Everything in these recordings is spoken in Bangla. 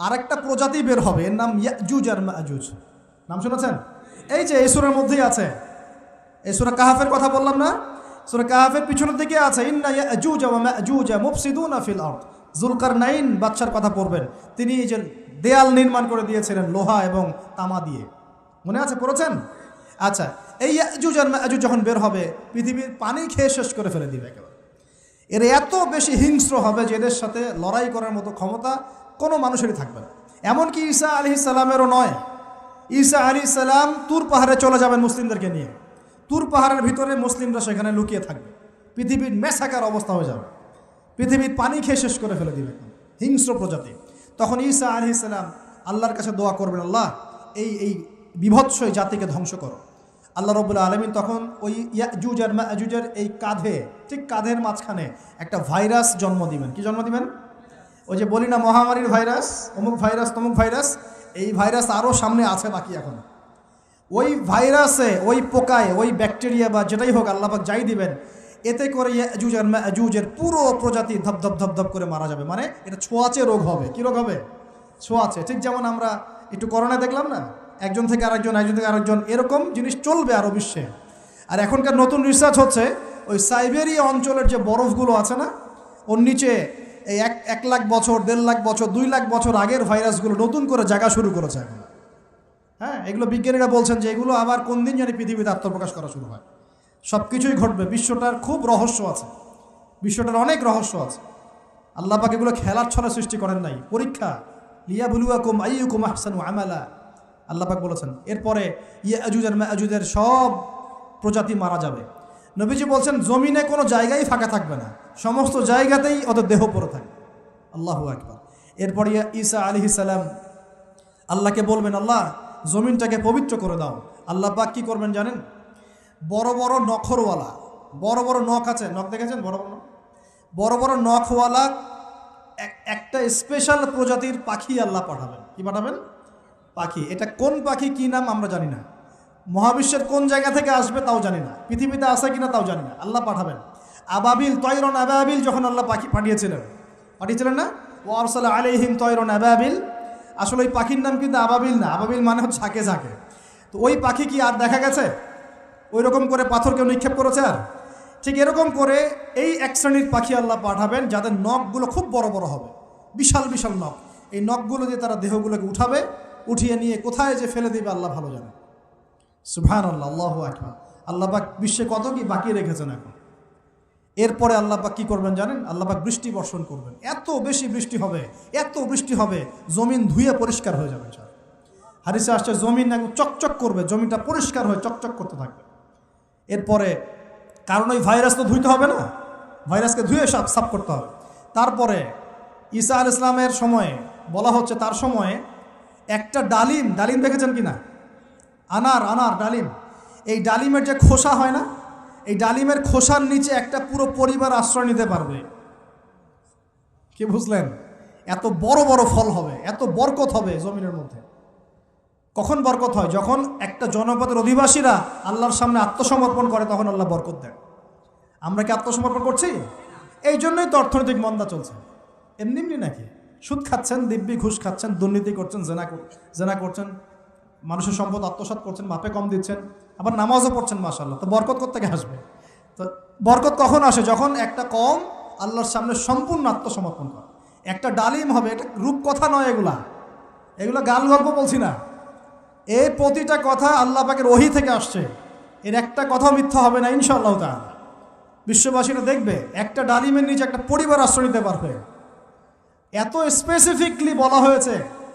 আরেকটা প্রজাতি বের হবে, এর নাম ইয়াজুজ আর মাজুজ। নাম শুনেছেন? এই যে এই সূরার মধ্যেই আছে, এই সূরা কাহাফের কথা বললাম না, সূরা কাহাফের পিছনের দিকে আছে ইন্না ইয়াজুজ ওয়া মাজুজ মুফসিদুনা ফিল আরদ। যুলকারনাইন বাদশার কথা পড়বেন, তিনি এই যে দেয়াল নির্মাণ করে দিয়েছিলেন লোহা এবং তামা দিয়ে, মনে আছে, পড়েছেন? আচ্ছা, এই ইয়াজুজ আর মাজুজ যখন বের হবে পৃথিবীর পানি খেয়ে শেষ করে ফেলে দিবে একেবারে। এর এত বেশি হিংস্র হবে যে এদের সাথে লড়াই করার মতো ক্ষমতা কোনো মানুষেরই থাকবে না। এমনকি ঈসা আলাইহিস সালামেরও নয়। ঈসা আলাইহিস সালাম তুর পাহাড়ে চলে যাবেন মুসলিমদেরকে নিয়ে, তুর পাহাড়ের ভিতরে মুসলিমরা সেখানে লুকিয়ে থাকবে, পৃথিবীর মেসাকার অবস্থা হয়ে যাবে, পৃথিবীর পানি খেয়ে শেষ করে ফেলে দিবে হিংস্র প্রজাতি। তখন ঈসা আলাইহিস সালাম আল্লাহর কাছে দোয়া করবেন, আল্লাহ এই বিভৎস জাতিকে ধ্বংস করো। আল্লাহ রাব্বুল আলামিন তখন ওই ইয়াজুজ আর মাজুজের এই কাঁধে, ঠিক কাঁধের মাঝখানে একটা ভাইরাস জন্ম দিবেন। কি জন্ম দিবেন? ওই যে বলি না মহামারীর ভাইরাস, অমুক ভাইরাস তমুক ভাইরাস, এই ভাইরাস আরও সামনে আছে বাকি এখন। ওই ভাইরাসে, ওই পোকায়, ওই ব্যাকটেরিয়া বা যেটাই হোক আল্লাহ পাক যাই দিবেন, এতে করে ইয়াজুজ আর মাজুজের পুরো প্রজাতি ধপধপ ধপধপ করে মারা যাবে। মানে এটা ছোঁয়াচে রোগ হবে। কি রোগ হবে? ছোঁয়াচে। ঠিক যেমন আমরা একটু করোনা দেখলাম না, একজন থেকে আরেকজন, একজন থেকে আরেকজন, এরকম জিনিস চলবে আরও বিশ্বে। আর এখনকার নতুন রিসার্চ হচ্ছে ওই সাইবেরিয়া অঞ্চলের যে বরফগুলো আছে না, ওর নিচে এই 1 লাখ বছর, 1.5 লাখ বছর, 2 লাখ বছর আগের ভাইরাসগুলো নতুন করে জায়গা শুরু করেছে এখন। হ্যাঁ, এগুলো বিজ্ঞানীরা বলছেন যে এগুলো আবার কোন দিন জানি পৃথিবীতে আত্মপ্রকাশ করা শুরু হয়। সব কিছুই ঘটবে। বিশ্বটার খুব রহস্য আছে, বিশ্বটার অনেক রহস্য আছে। আল্লাহ পাক এগুলো খেলার ছলে সৃষ্টি করেন নাই, পরীক্ষা। লিয়াবলুয়াকুম আইয়ুকুম আহসানু আমালা, আল্লাহ পাক বলেছেন। এরপরে ইয়াজুজ আর মাজুজের সব প্রজাতি মারা যাবে। নবীজি বলছেন জমিনে কোনো জায়গায় ফাঁকা থাকবে না, সমস্ত জায়গাতেই ওদের দেহ পড়ে থাকবে। আল্লাহু আকবার। এরপরে ঈসা আলাইহিস সালাম আল্লাহকে বলবেন, আল্লাহ জমিনটাকে পবিত্র করে দাও। আল্লাহ পাক কী করবেন জানেন? বড় বড় নখরওয়ালা, বড় বড় নখ আছে, নখ দেখেছেন? বড় বড় বড় বড় নখওয়ালা একটা স্পেশাল প্রজাতির পাখি আল্লাহ পাঠাবেন। কি পাঠাবেন? পাখি। এটা কোন পাখি, কি নাম আমরা জানি না, মহাবিশ্বের কোন জায়গা থেকে আসবে তাও জানি না, পৃথিবীতে আসে কিনা তাও জানি না, আল্লাহ পাঠাবেন। আবাবিল, তয়রন আবাবিল যখন আল্লাহ পাখি পাঠিয়েছিলেন না, ও আরসালা আলাইহিম তয়রন আবাবিল, আসলে ওই পাখির নাম কিন্তু আবাবিল না, আবাবিল মানে হচ্ছে ঝাঁকে ঝাঁকে। তো ওই পাখি কি আর দেখা গেছে? ওই রকম করে পাথর কেউ নিক্ষেপ করেছে? আর ঠিক এরকম করে এই এক শ্রেণীর পাখি আল্লাহ পাঠাবেন যাদের নখগুলো খুব বড় বড় হবে, বিশাল বিশাল নখ। এই নখগুলো দিয়ে তারা দেহগুলোকে উঠাবে, উঠিয়ে নিয়ে কোথায় যে ফেলে দিবে আল্লাহ ভালো জানে। সুবহানাল্লাহ, আল্লাহু আকবার। আল্লাহ পাক বিশ্বে কত কি বাকি রেখেছেন এখন। এরপরে আল্লাহ পাক কী করবেন জানেন? আল্লাহ পাক বৃষ্টি বর্ষণ করবেন। এত বেশি বৃষ্টি হবে, এত বৃষ্টি হবে, জমিন ধুয়ে পরিষ্কার হয়ে যাবে। হাদিসে আসছে জমিন একদম চকচক করবে, জমিনটা পরিষ্কার হয়ে চকচক করতে থাকবে। এরপরে, কারণ ওই ভাইরাস তো ধুইতে হবে না, ভাইরাসকে ধুয়ে সাফ করতে হবে। তারপরে ঈসা আলাইহিস সালামের সময়ে বলা হচ্ছে, তার সময়ে একটা ডালিম দেখেছেন কি না? আনার ডালিম, এই ডালিমের যে খোসা হয় না, এই ডালিমের খোসার নিচে একটা পুরো পরিবার আশ্রয় নিতে পারবে। কি বুঝলেন? এত বড় বড় ফল হবে, এত বরকত হবে জমিনের মধ্যে। কখন বরকত হয়? যখন একটা জনপদের অধিবাসীরা আল্লাহর সামনে আত্মসমর্পণ করে, তখন আল্লাহ বরকত দেন। আমরা কি আত্মসমর্পণ করছি? এই জন্যই তো অর্থনৈতিক মন্দা চলছে। এমনি নাকি? সুদ খাচ্ছেন, দিব্যি ঘুষ খাচ্ছেন, দুর্নীতি করছেন, জেনা করছেন, মানুষের সম্পদ আত্মসাৎ করছেন, মাপে কম দিচ্ছেন, আবার নামাজও পড়ছেন, মাশাআল্লাহ। তো বরকত কোত্থেকে আসবে? তো বরকত কখন আসে? যখন একটা কওম আল্লাহর সামনে সম্পূর্ণ আত্মসমর্পণ করে। একটা ডালিম হবে, এটা রূপকথা নয়, এগুলা গাল গল্প বলছি না। এই প্রতিটা কথা আল্লাহ পাকের ওহী থেকে আসছে, এর একটা কথা মিথ্যা হবে না ইনশাআল্লাহ তাআলা। বিশ্ববাসীরা দেখবে একটা ডালিমের নিচে একটা পরিবার আশ্রয় নিতে পারবে। এত স্পেসিফিকলি বলা হয়েছে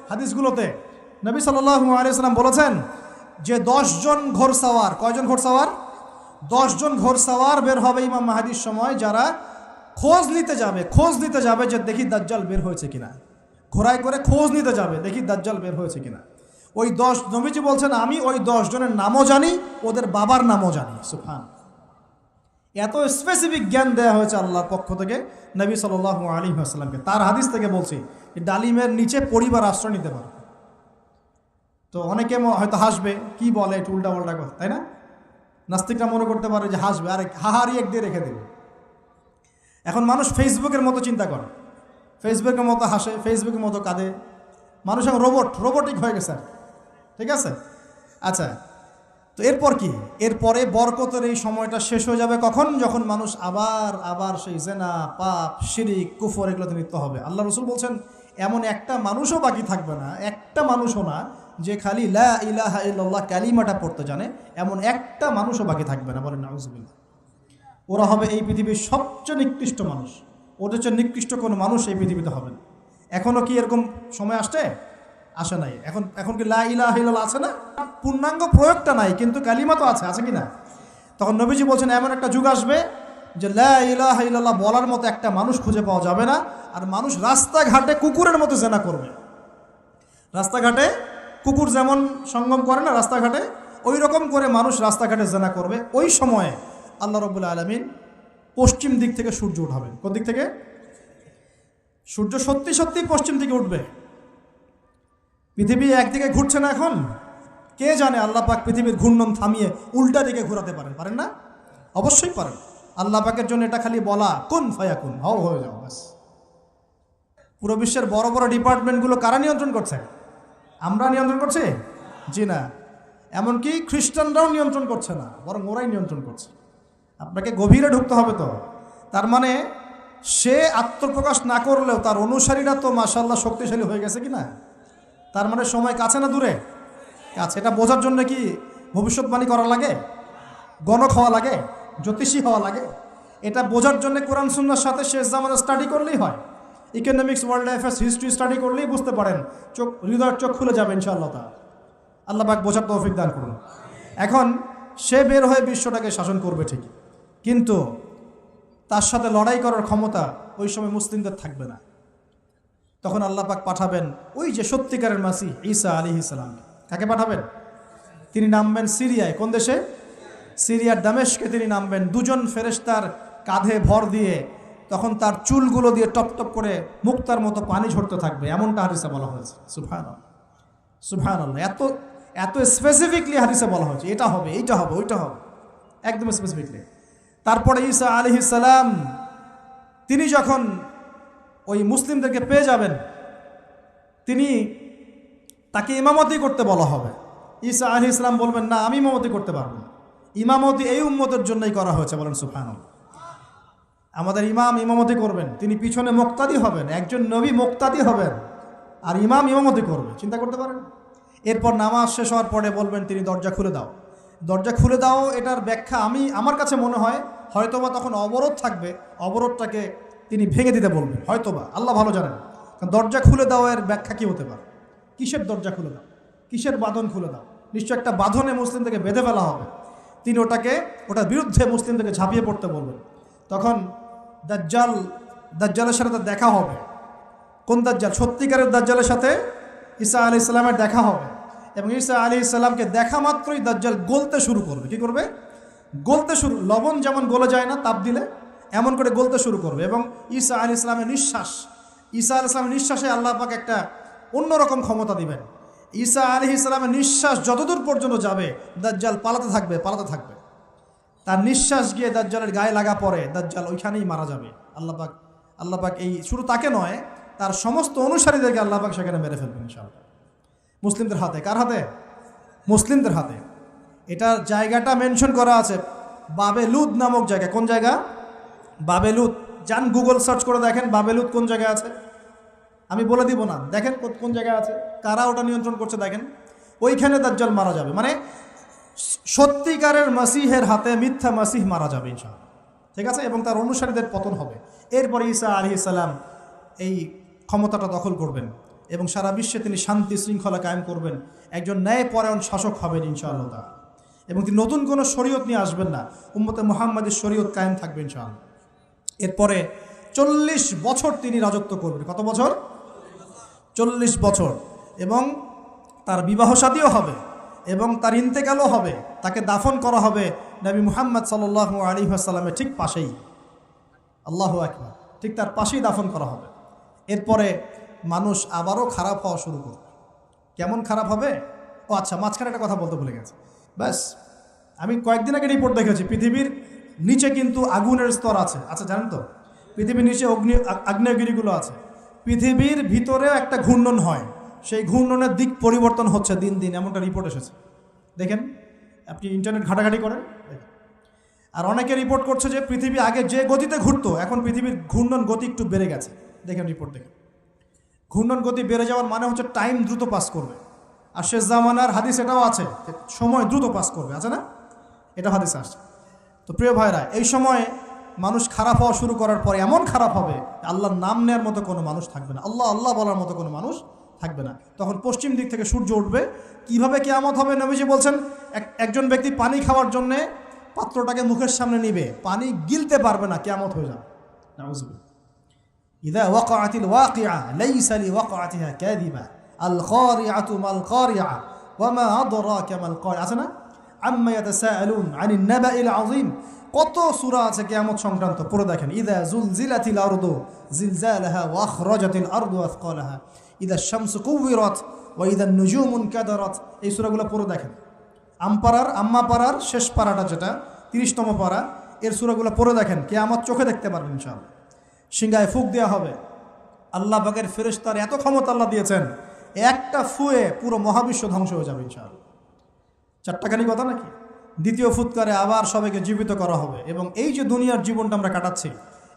হাদিসগুলোতে। নবী সাল্লাল্লাহু আলাইহি ওয়াসাল্লাম বলেছেন যে 10 জন ঘোড়সাওয়ার, কয়জন ঘোড়সাওয়ার? 10 জন ঘোড়সাওয়ার বের হবে ইমাম মাহদীর সময়, যারা খোঁজ নিতে যাবে যে দেখি দাজ্জাল বের হয়েছে কিনা। ঘোড়ায় করে খোঁজ নিতে যাবে, দেখি দাজ্জাল বের হয়েছে কিনা। ওই 10, নবীজি বলছেন আমি ওই 10 জনের নামও জানি, ওদের বাবার নামও জানি। সুবহান। এত স্পেসিফিক জ্ঞান দেওয়া হয়েছে আল্লাহর পক্ষ থেকে নবী সাল্লাল্লাহু আলাইহি ওয়াসাল্লামকে। তার হাদিস থেকে বলছি, ডালিমের নিচে পরিবার আশ্রয় নিতে পারবে। তো অনেকে হয়তো হাসবে, কি বলে একটু উল্টাপাল্টা কথা, তাই না? নাস্তিকরা মনে করতে পারে যে হাসবে, আরে হাহারি এক দিয়ে রেখে দেবে। এখন মানুষ ফেসবুকের মতো চিন্তা করে, ফেসবুকের মতো হাসে, ফেসবুকের মতো কাঁদে, মানুষ এখন রোবটিক হয়ে গেছে, ঠিক আছে? আচ্ছা, তো এরপর কি? এরপরে বরকতের এই সময়টা শেষ হয়ে যাবে কখন? যখন মানুষ আবার সেই জেনা, পাপ, শিরিক, কুফর এগুলোতে লিপ্ত হবে। আল্লাহ রসুল বলছেন এমন একটা মানুষও বাকি থাকবে না, একটা মানুষও না যে খালি লা ইলাহা ইল্লাল্লাহ কালিমাটা পড়তে জানে, এমন একটা মানুষও বাকি থাকবে না। বলেন নাউজুবিল্লাহ। ওরা হবে এই পৃথিবীর সবচেয়ে নিকৃষ্ট মানুষ। ওদের চেয়ে নিকৃষ্ট কোনো মানুষ এই পৃথিবীতে হবে না। এখনও কি এরকম সময় আসে নাই? এখন কি লা ইলাহা ইল্লাল্লাহ আছে না? পূর্ণাঙ্গ প্রয়োগটা নাই, কিন্তু কালিমা তো আছে কি না? তখন নবীজি বলছেন এমন একটা যুগ আসবে যে লা ইলাহা ইল্লাল্লাহ বলার মতো একটা মানুষ খুঁজে পাওয়া যাবে না। আর মানুষ রাস্তাঘাটে কুকুরের মতো জেনা করবে। রাস্তাঘাটে কুকুর যেমন সঙ্গম করে না রাস্তাঘাটে, ওই রকম করে মানুষ রাস্তাঘাটে জেনা করবে। ওই সময়ে আল্লাহ রাব্বুল আলামিন পশ্চিম দিক থেকে সূর্য উঠাবেন। কোন দিক থেকে? সূর্য সত্যি সত্যি পশ্চিম দিকে উঠবে। পৃথিবী একদিকে ঘুরছে না এখন? কে জানে আল্লাহ পাক পৃথিবীর ঘূর্ণন থামিয়ে উল্টা দিকে ঘোরাতে পারেন না? অবশ্যই পারেন। আল্লাহ পাকের জন্য এটা খালি বলা কুন ফায়াকুন, হও হয়ে যাও, ব্যাস। পুরো বিশ্বের বড় বড় ডিপার্টমেন্টগুলো কারা নিয়ন্ত্রণ করছে? আমরা নিয়ন্ত্রণ করছি? জি না। এমনকি খ্রিস্টানরাও নিয়ন্ত্রণ করছে না, বরং ওরাই নিয়ন্ত্রণ করছে। আপনাকে গভীরে ঢুকতে হবে তো। তার মানে সে আত্মপ্রকাশ না করলেও তার অনুসারীরা তো মাশাআল্লাহ শক্তিশালী হয়ে গেছে কি না? তার মানে সময় কাছে না দূরে? কাছে। এটা বোঝার জন্য কি ভবিষ্যৎবাণী করা লাগে? গণক হওয়া লাগে? জ্যোতিষী হওয়া লাগে? এটা বোঝার জন্য কোরআন সুন্নাহর সাথে শেষ জামানা স্টাডি করলেই হয়। Economics, world affairs, history study করলেই বুঝতে পারেন। হৃদয়ের চোখ খুলে যাবে ইনশাআল্লাহ তাআলা। আল্লাহ পাক বোঝার তৌফিক দান করুন। এখন সে বের হয়ে বিশ্বটাকে শাসন করবে ঠিকই, কিন্তু তার সাথে লড়াই করার ক্ষমতা ওই সময় মুসলিমদের থাকবে না। তখন আল্লাহ পাক পাঠাবেন ওই যে সত্যিকারের মাসিহ ঈসা আলাইহিস সালাম। কাকে পাঠাবেন? তিনি নামবেন সিরিয়ায়। কোন দেশে? সিরিয়ার দামেশকে তিনি নামবেন। দুজন ফেরেশতার কাঁধে ভর দিয়ে, তখন তার চুলগুলো দিয়ে টপ টপ করে মুক্তার মতো পানি ঝরতে থাকবে, এমনটা হাদিসে বলা হয়েছে। সুবহানাল্লাহ, সুবহানাল্লাহ। এত স্পেসিফিকলি হাদিসে বলা হয়েছে এটা হবে, এইটা হবে, ওইটা হবে, একদম স্পেসিফিকলি। তারপরে ঈসা আলাইহিস সালাম তিনি যখন ওই মুসলিমদেরকে পেয়ে যাবেন, তাকে ইমামতি করতে বলা হবে। ঈসা আলাইহিস সালাম বলবেন, না, আমি ইমামতি করতে পারবো না। ইমামতি এই উম্মতের জন্যই করা হয়েছে। বলেন সুবহানাল্লাহ। আমাদের ইমাম ইমামতি করবেন, তিনি পিছনে মুক্তাদি হবেন। একজন নবী মুক্তাদি হবেন আর ইমাম ইমামতি করবে। চিন্তা করতে পারেন? এরপর নামাজ শেষ হওয়ার পরে বলবেন তিনি, দরজা খুলে দাও, দরজা খুলে দাও। এটার ব্যাখ্যা আমার কাছে মনে হয় হয়তোবা তখন অবরোধ থাকবে, অবরোধটাকে তিনি ভেঙে দিতে বলবেন হয়তোবা, আল্লাহ ভালো জানেন। কারণ দরজা খুলে দাও এর ব্যাখ্যা কী হতে পারে? কিসের দরজা খুলে দাও? কিসের বাঁধন খুলে দাও? নিশ্চয় একটা বাঁধনে মুসলিমদেরকে বেঁধে ফেলা হবে। তিনি ওটার বিরুদ্ধে মুসলিমদেরকে ঝাঁপিয়ে পড়তে বলবেন। তখন দাজ্জালের সাথে তার দেখা হবে। কোন দাজ্জাল? সত্যিকারের দাজ্জালের সাথে ঈসা আলাইহিস সালামের দেখা হবে। এবং ঈসা আলাইহিস সালামকে দেখা মাত্রই দাজ্জাল গলতে শুরু করবে। কি করবে? গলতে শুরু। লবণ যেমন গলে যায় না তাপ দিলে, এমন করে গলতে শুরু করবে। এবং ঈসা আলাইহিস সালামের নিঃশ্বাসে আল্লাহ পাক একটা অন্যরকম ক্ষমতা দিবেন। ঈসা আলাইহিস সালামের নিঃশ্বাস যতদূর পর্যন্ত যাবে দাজ্জাল পালাতে থাকবে। তার নিঃশ্বাস গিয়ে দাজ্জালের গায়ে লাগা পরে দাজ্জাল ওইখানেই মারা যাবে। আল্লাহ পাক এই শুধু তাকে নয়, তার সমস্ত অনুসারীদেরকে আল্লাহ পাক সেখানে মেরে ফেলবেন ইনশাআল্লাহ। মুসলিমদের হাতে। কার হাতে? মুসলিমদের হাতে। এটার জায়গাটা মেনশন করা আছে, বাবেলুদ নামক জায়গা। কোন জায়গা? বাবেলুদ। যান গুগল সার্চ করে দেখেন বাবেলুদ কোন জায়গায় আছে। আমি বলে দিব না, দেখেন কোন জায়গায় আছে, কারা ওটা নিয়ন্ত্রণ করছে দেখেন। ওইখানে দাজ্জাল মারা যাবে। মানে সত্যিকারের মাসিহের হাতে মিথ্যা মাসিহ মারা যাবে ইনশাআল্লাহ, ঠিক আছে? এবং তার অনুসারীদের পতন হবে। এরপরে ঈসা আলাইহিস সালাম এই ক্ষমতাটা দখল করবেন এবং সারা বিশ্বে তিনি শান্তি শৃঙ্খলা কায়েম করবেন। একজন ন্যায়পরায়ণ শাসক হবেন ইনশাআল্লাহ তাআলা। এবং তিনি নতুন কোনো শরীয়ত নিয়ে আসবেন না, উম্মতে মুহাম্মাদের শরীয়ত কায়েম থাকবে ইনশাআল্লাহ। এরপরে 40 বছর তিনি রাজত্ব করবেন। কত বছর? 40 বছর। এবং তার বিবাহ শাদীও হবে এবং তার ইন্তেকালও হবে। তাকে দাফন করা হবে নবী মুহাম্মদ সাল্লাল্লাহু আলাইহি ওয়াসাল্লামের ঠিক পাশেই। আল্লাহু আকবার। ঠিক তার পাশেই দাফন করা হবে। এরপরে মানুষ আবারও খারাপ হওয়া শুরু করবে। কেমন খারাপ হবে? ও আচ্ছা, মাঝখানে একটা কথা বলতে ভুলে গেছে। ব্যাস, আমি কয়েকদিন আগে রিপোর্ট দেখেছি, পৃথিবীর নিচে কিন্তু আগুনের স্তর আছে। আচ্ছা, জানেন তো পৃথিবীর নিচে আগ্নেয়গিরিগুলো আছে। পৃথিবীর ভিতরেও একটা ঘূর্ণন হয়। সেই ঘূর্ণনের দিক পরিবর্তন হচ্ছে দিন দিন, এমনটা রিপোর্ট এসেছে। দেখেন, আপনি ইন্টারনেট ঘাটাঘাটি করেন। আর অনেকে রিপোর্ট করছে যে পৃথিবী আগে যে গতিতে ঘুরতো, এখন পৃথিবীর ঘূর্ণন গতি একটু বেড়ে গেছে। দেখেন রিপোর্ট, দেখেন ঘূর্ণন গতি বেড়ে যাওয়ার মানে হচ্ছে টাইম দ্রুত পাস করবে। আর শেষ জামানার হাদিস এটাও আছে, সময় দ্রুত পাস করবে, আছে না? এটা হাদিস আসছে। তো প্রিয় ভাইরা, এই সময় মানুষ খারাপ হওয়া শুরু করার পরে এমন খারাপ হবে, আল্লাহর নাম নেওয়ার মতো কোনো মানুষ থাকবে না, আল্লাহ আল্লাহ বলার মতো কোনো মানুষ থাকবে না। তখন পশ্চিম দিক থেকে সূর্য উঠবে। কিভাবে কিয়ামত হবে? নবীজি বলছেন, একজন ব্যক্তি পানি খাওয়ার জন্যে পাত্রটাকে মুখের সামনে নিবে, পানি গিলতে পারবে না, কিয়ামত হয়ে যাবে। নাউযুবিল্লাহ। ইযা ওয়াকাআতিল ওয়াকিআ লাইসা লিওয়াকাআতিহা কাযিবা আল খারিআতু মাল খারিআ ওয়া মা আদরাকা মাল খারিআ, আছে না? আম্মা ইয়াতাসাআলুন আনিন নাবাইল আযীম। কত সূরা আছে কিয়ামত সংক্রান্ত, পড়ে দেখেন। ইযা যুলজিলাতিল আরদু জিলজালাহা ওয়া আখরাজাতিল আরদু আথকালাহা ইযা শামসু কুওয়িরাত ওয়া ইযা নুজুমু কাদারাত। এই সূরাগুলো পড়ে দেখেন। আম্মা পাড়ার শেষ পাড়াটা, যেটা 30তম পাড়া, এর সূরাগুলো পড়ে দেখেন। কিয়ামত চোখে দেখতে পারবেন ইনশাআল্লাহ। সিংহায় ফুঁক দেওয়া হবে। আল্লাহ পাকের ফেরেশতার এত ক্ষমতা আল্লাহ দিয়েছেন, একটা ফুয়ে পুরো মহাবিশ্ব ধ্বংস হয়ে যাবে ইনশাআল্লাহ। চারটাখানি কথা নাকি? দ্বিতীয় ফুৎকারে আবার সবাইকে জীবিত করা হবে। এবং এই যে দুনিয়ার জীবনটা আমরা কাটাচ্ছি,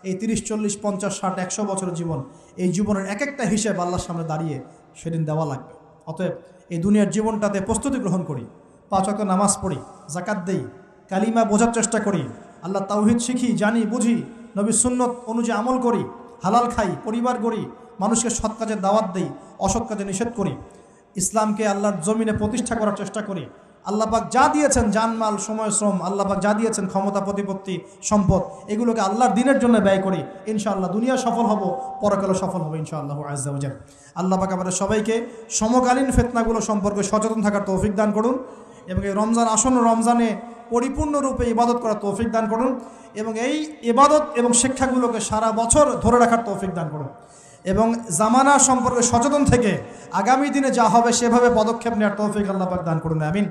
এই 30, 40, 50, 60, 100 বছরের জীবন, এই জীবনের এক একটা হিসেব আল্লাহর সামনে দাঁড়িয়ে সেদিন দেওয়া লাগবে। অতএব এই দুনিয়ার জীবনটাতে প্রস্তুতি গ্রহণ করি, 5 ওয়াক্ত নামাজ পড়ি, যাকাত দেই, কালিমা বোঝার চেষ্টা করি, আল্লাহ তাওহীদ শিখি, জানি, বুঝি, নবীর সুন্নত অনুযায়ী আমল করি, হালাল খাই, পরিবার গড়ি, মানুষকে সৎ কাজে দাওয়াত দেই, অসৎ কাজে নিষেধ করি, ইসলামকে আল্লাহর জমিনে প্রতিষ্ঠা করার চেষ্টা করি। আল্লাহ পাক যা দিয়েছেন, জানমাল, সময়, শ্রম, আল্লাহ পাক যা দিয়েছেন, ক্ষমতা, প্রতিপত্তি, সম্পদ, এগুলোকে আল্লাহর দিনের জন্য ব্যয় করি। ইনশাআল্লাহ দুনিয়া সফল হব, পরকালে সফল হবে ইনশাআল্লাহু আযজা ওয়া জাল। আল্লাহ পাক আমাদের সবাইকে সমকালীন ফিতনাগুলো সম্পর্কে সচেতন থাকার তৌফিক দান করুন, এবং এই রমজান, আসন্ন রমজানে পরিপূর্ণরূপে ইবাদত করার তৌফিক দান করুন, এবং এই ইবাদত এবং শিক্ষাগুলোকে সারা বছর ধরে রাখার তৌফিক দান করুন, এবং জামানা সম্পর্কে সচেতন থেকে আগামী দিনে যা হবে সেভাবে পদক্ষেপ নেওয়ার তৌফিক আল্লাহ পাক দান করুন। আমিন।